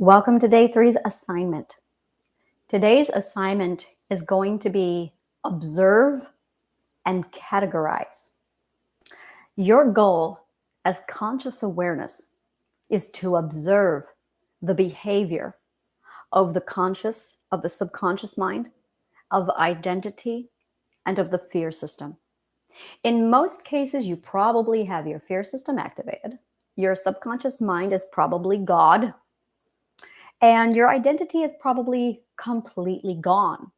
Welcome to day three's assignment. Today's assignment is going to be observe and categorize. Your goal as conscious awareness is to observe the behavior of the subconscious mind, of identity, and of the fear system. In most cases, you probably have your fear system activated. Your subconscious mind is probably God. And your identity is probably completely gone.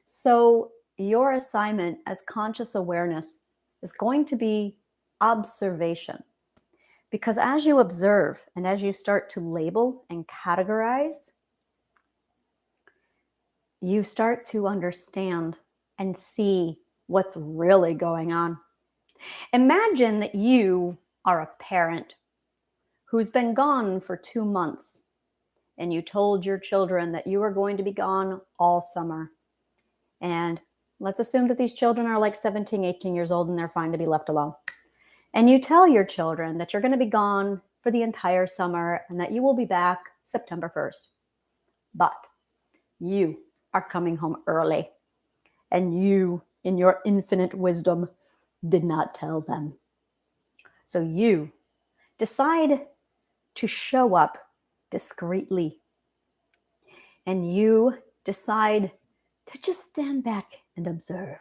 So your assignment as conscious awareness is going to be observation. Because as you observe and as you start to label and categorize, you start to understand and see what's really going on. Imagine that you are a parent who's been gone for 2 months. And you told your children that you are going to be gone all summer. And let's assume that these children are like 17, 18 years old and they're fine to be left alone. And you tell your children that you're going to be gone for the entire summer and that you will be back September 1st. But you are coming home early. And you, in your infinite wisdom, did not tell them. So you decide to show up discreetly. And you decide to just stand back and observe.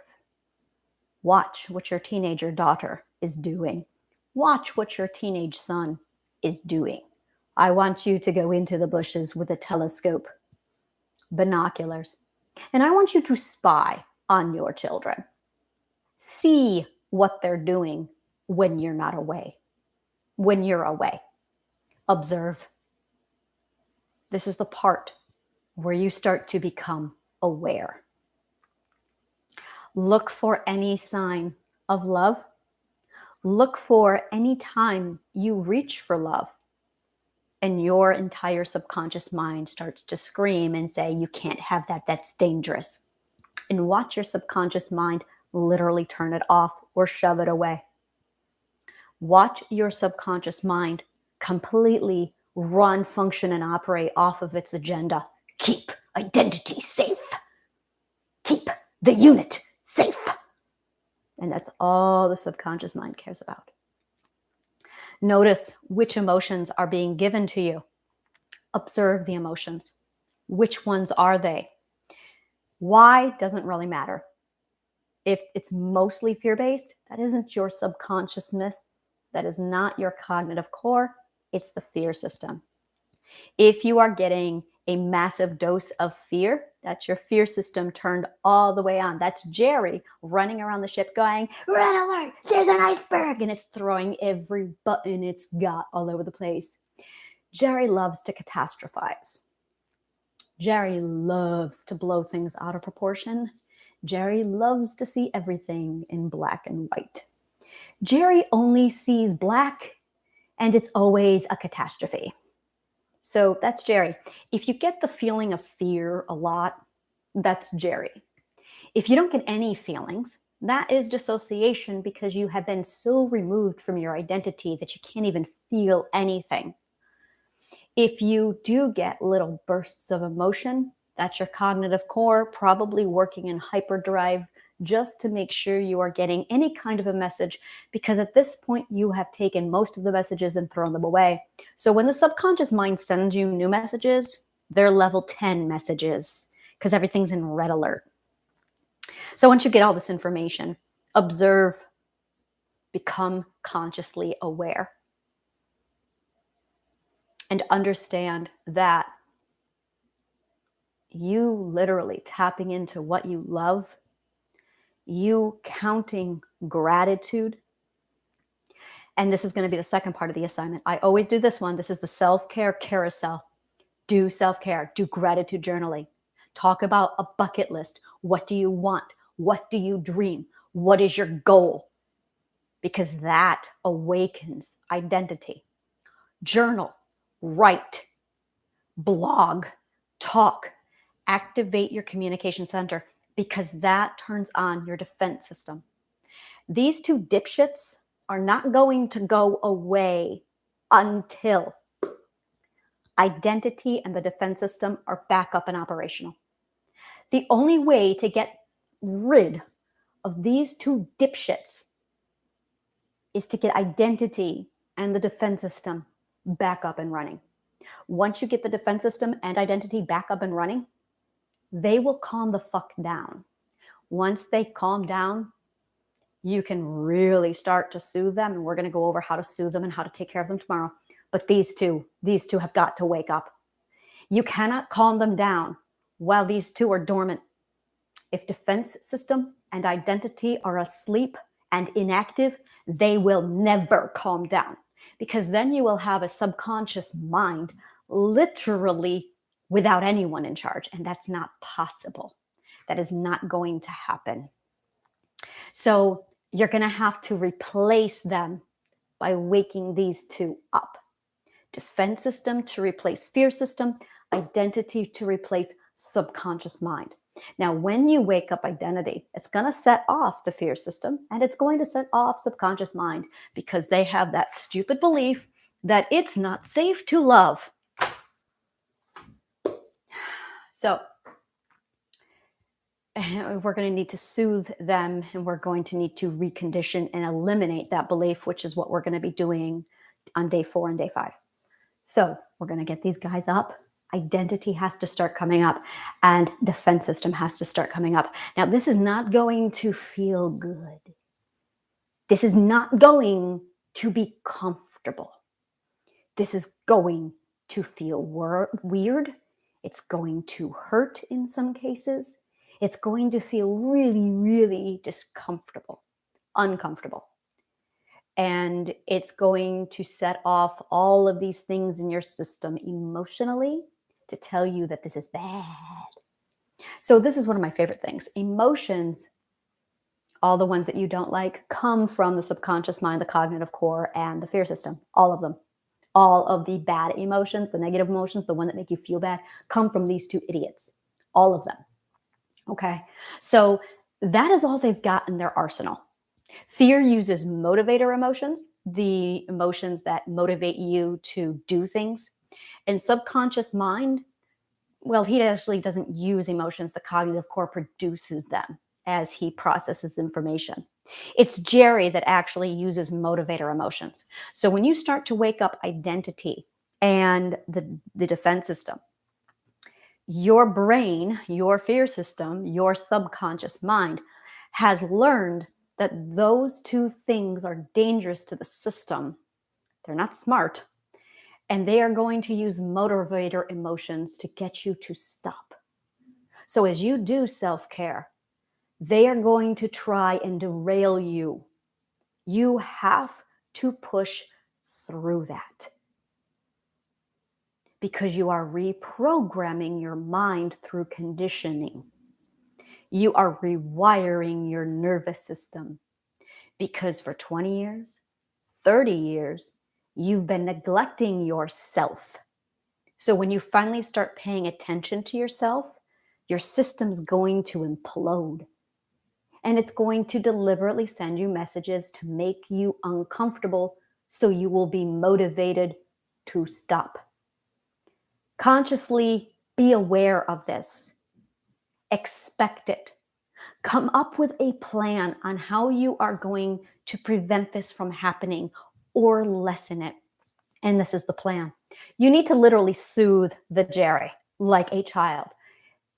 Watch what your teenager daughter is doing. Watch what your teenage son is doing. I want you to go into the bushes with a telescope, binoculars, and I want you to spy on your children. See what they're doing when you're not away. When you're away. Observe. This is the part where you start to become aware. Look for any sign of love. Look for any time you reach for love and your entire subconscious mind starts to scream and say, you can't have that, that's dangerous. And watch your subconscious mind literally turn it off or shove it away. Watch your subconscious mind completely run, function, and operate off of its agenda. Keep identity safe. Keep the unit safe. And that's all the subconscious mind cares about. Notice which emotions are being given to you. Observe the emotions. Which ones are they? Why doesn't really matter. If it's mostly fear-based, that isn't your subconsciousness. That is not your cognitive core. It's the fear system. If you are getting a massive dose of fear, that's your fear system turned all the way on. That's Jerry running around the ship going, red alert, there's an iceberg, and it's throwing every button it's got all over the place. Jerry loves to catastrophize. Jerry loves to blow things out of proportion. Jerry loves to see everything in black and white. Jerry only sees black, and it's always a catastrophe. So that's Jerry. If you get the feeling of fear a lot, that's Jerry. If you don't get any feelings, that is dissociation because you have been so removed from your identity that you can't even feel anything. If you do get little bursts of emotion, that's your cognitive core probably working in hyperdrive just to make sure you are getting any kind of a message, because at this point you have taken most of the messages and thrown them away. So when the subconscious mind sends you new messages, they're level 10 messages because everything's in red alert. So once you get all this information, observe, become consciously aware, and understand that you literally tapping into what you love, you counting gratitude. And this is going to be the second part of the assignment. I always do this one. This is the self-care carousel. Do self-care, do gratitude journaling. Talk about a bucket list. What do you want? What do you dream? What is your goal? Because that awakens identity. Journal, write, blog, talk, activate your communication center, because that turns on your defense system. These two dipshits are not going to go away until identity and the defense system are back up and operational. The only way to get rid of these two dipshits is to get identity and the defense system back up and running. Once you get the defense system and identity back up and running, they will calm the fuck down. Once they calm down, you can really start to soothe them. And we're going to go over how to soothe them and how to take care of them tomorrow. But these two have got to wake up. You cannot calm them down while these two are dormant. If defense system and identity are asleep and inactive, they will never calm down, because then you will have a subconscious mind literally without anyone in charge. And that's not possible. That is not going to happen. So you're going to have to replace them by waking these two up. Defense system to replace fear system, identity to replace subconscious mind. Now, when you wake up identity, it's going to set off the fear system and it's going to set off subconscious mind, because they have that stupid belief that it's not safe to love. So we're going to need to soothe them, and we're going to need to recondition and eliminate that belief, which is what we're going to be doing on day 4 and day 5. So we're going to get these guys up. Identity has to start coming up, and defense system has to start coming up. Now, this is not going to feel good. This is not going to be comfortable. This is going to feel weird. It's going to hurt in some cases. It's going to feel really, really uncomfortable. And it's going to set off all of these things in your system emotionally to tell you that this is bad. So this is one of my favorite things. Emotions, all the ones that you don't like, come from the subconscious mind, the cognitive core, and the fear system. All of them. All of the bad emotions, the negative emotions, the one that make you feel bad, come from these two idiots. All of them. Okay? So that is all they've got in their arsenal. Fear uses motivator emotions, the emotions that motivate you to do things. And subconscious mind, well, he actually doesn't use emotions. The cognitive core produces them as he processes information. It's Jerry that actually uses motivator emotions. So when you start to wake up identity and the defense system, your brain, your fear system, your subconscious mind has learned that those two things are dangerous to the system. They're not smart. And they are going to use motivator emotions to get you to stop. So as you do self-care, they are going to try and derail you. You have to push through that, because you are reprogramming your mind through conditioning. You are rewiring your nervous system, because for 20 years, 30 years, you've been neglecting yourself. So when you finally start paying attention to yourself, your system's going to implode. And it's going to deliberately send you messages to make you uncomfortable, so you will be motivated to stop. Consciously be aware of this. Expect it. Come up with a plan on how you are going to prevent this from happening or lessen it. And this is the plan. You need to literally soothe the Jerry like a child.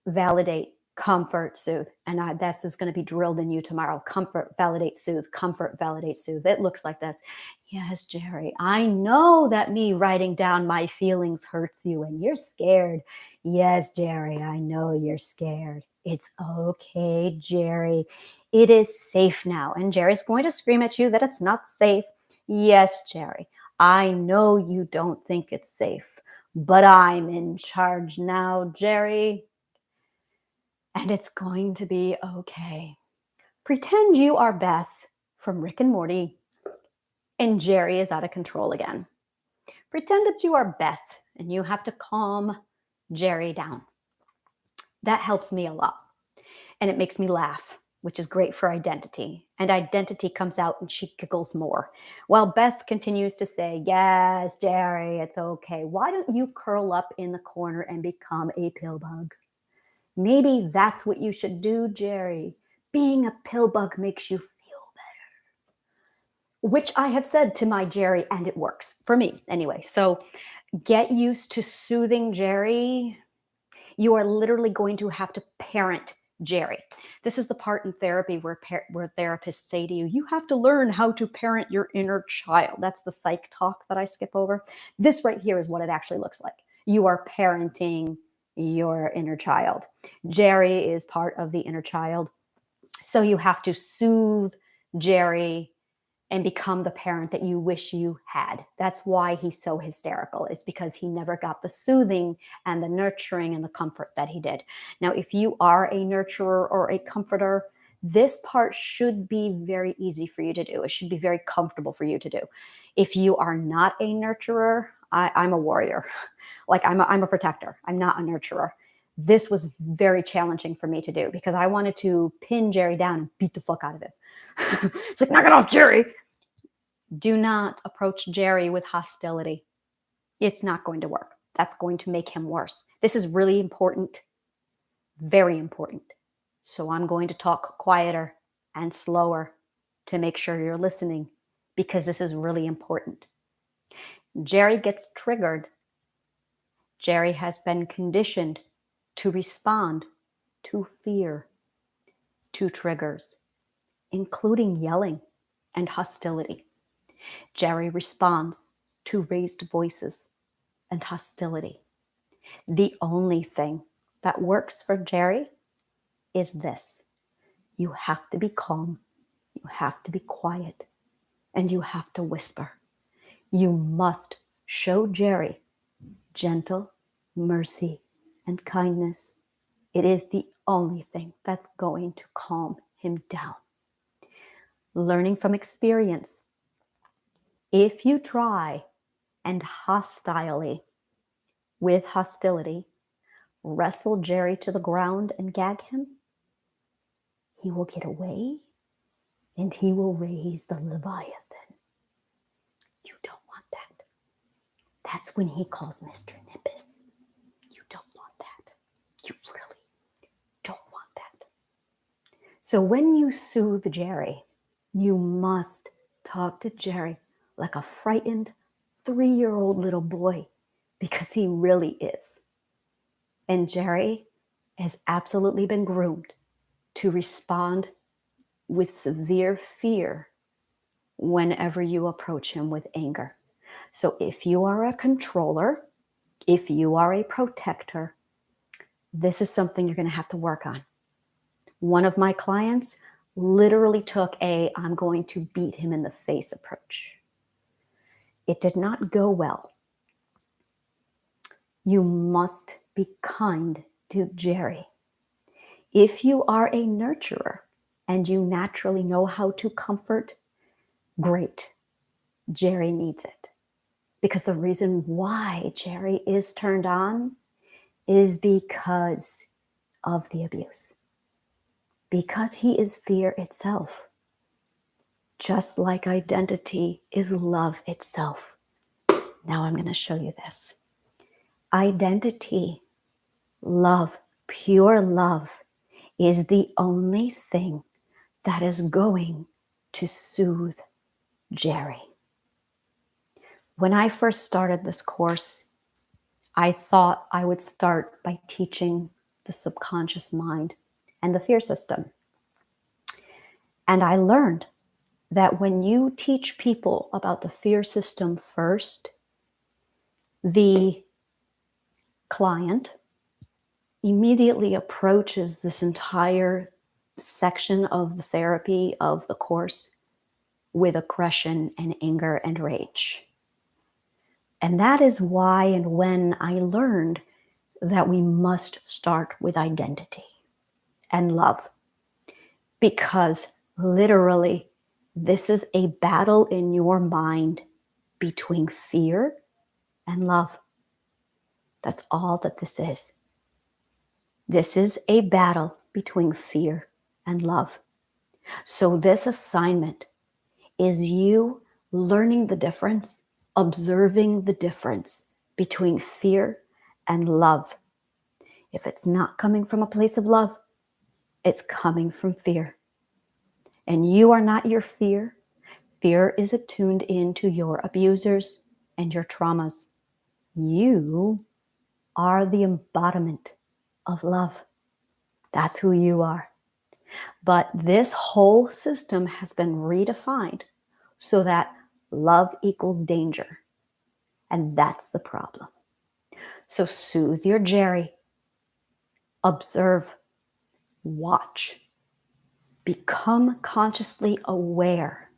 Validate, comfort, soothe. And this is going to be drilled in you tomorrow. Comfort, validate, soothe. Comfort, validate, soothe. It looks like this. Yes, Jerry, I know that me writing down my feelings hurts you and you're scared. Yes, Jerry, I know you're scared. It's okay, Jerry. It is safe now. And Jerry's going to scream at you that it's not safe. Yes, Jerry, I know you don't think it's safe, but I'm in charge now, Jerry. And it's going to be okay. Pretend you are Beth from Rick and Morty, and Jerry is out of control again. Pretend that you are Beth, and you have to calm Jerry down. That helps me a lot. And it makes me laugh which is great for identity. And identity comes out and she giggles more. While Beth continues to say, yes, Jerry, it's okay. Why don't you curl up in the corner and become a pill bug? Maybe that's what you should do, Jerry. Being a pill bug makes you feel better. Which I have said to my Jerry, and it works for me anyway. So get used to soothing Jerry. You are literally going to have to parent Jerry. This is the part in therapy where therapists say to you, you have to learn how to parent your inner child. That's the psych talk that I skip over. This right here is what it actually looks like. You are parenting your inner child. Jerry is part of the inner child. So you have to soothe Jerry and become the parent that you wish you had. That's why he's so hysterical, is because he never got the soothing and the nurturing and the comfort that he did. Now, if you are a nurturer or a comforter, this part should be very easy for you to do. It should be very comfortable for you to do. If you are not a nurturer, I'm a warrior. Like I'm a protector. I'm not a nurturer. This was very challenging for me to do because I wanted to pin Jerry down and beat the fuck out of him. It's like, knock it off, Jerry. Do not approach Jerry with hostility. It's not going to work. That's going to make him worse. This is really important, very important. So I'm going to talk quieter and slower to make sure you're listening because this is really important. Jerry gets triggered. Jerry has been conditioned to respond to fear, to triggers, including yelling and hostility. Jerry responds to raised voices and hostility. The only thing that works for Jerry is this. You have to be calm, you have to be quiet, and you have to whisper. You must show Jerry gentle mercy and kindness. It is the only thing that's going to calm him down. Learning from experience. If you try and with hostility, wrestle Jerry to the ground and gag him, he will get away and he will raise the Leviathan. You don't want that. That's when he calls Mr. Nimbus. You don't want that. You really don't want that. So when you soothe Jerry, you must talk to Jerry like a frightened 3-year-old little boy, because he really is. And Jerry has absolutely been groomed to respond with severe fear whenever you approach him with anger. So if you are a controller, if you are a protector, this is something you're going to have to work on. One of my clients literally took I'm going to beat him in the face approach. It did not go well. You must be kind to Jerry. If you are a nurturer and you naturally know how to comfort, great. Jerry needs it. Because the reason why Jerry is turned on is because of the abuse. Because he is fear itself. Just like identity is love itself. Now I'm going to show you this. Identity, love, pure love, is the only thing that is going to soothe Jerry. When I first started this course, I thought I would start by teaching the subconscious mind and the fear system. And I learned that when you teach people about the fear system first, the client immediately approaches this entire section of the therapy of the course with aggression and anger and rage. And that is why and when I learned that we must start with identity and love. Because literally, this is a battle in your mind between fear and love. That's all that this is. This is a battle between fear and love. So this assignment is you learning the difference, observing the difference between fear and love. If it's not coming from a place of love, it's coming from fear. And you are not your fear. Fear is attuned into your abusers and your traumas. You are the embodiment of love. That's who you are. But this whole system has been redefined so that love equals danger. And that's the problem. So soothe your Jerry. Observe. Watch. Become consciously aware.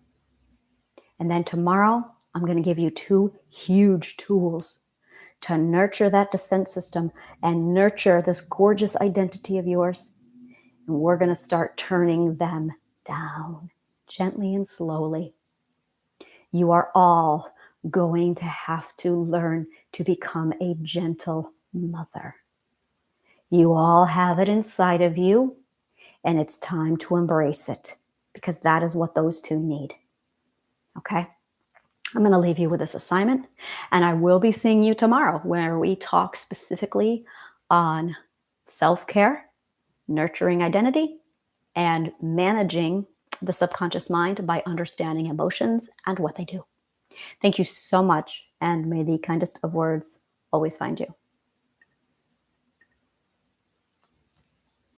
And then tomorrow, I'm going to give you 2 huge tools to nurture that defense system and nurture this gorgeous identity of yours. And we're going to start turning them down gently and slowly. You are all going to have to learn to become a gentle mother. You all have it inside of you, and it's time to embrace it because that is what those 2 need. Okay? I'm going to leave you with this assignment, and I will be seeing you tomorrow where we talk specifically on self-care, nurturing identity, and managing the subconscious mind by understanding emotions and what they do. Thank you so much, and may the kindest of words always find you.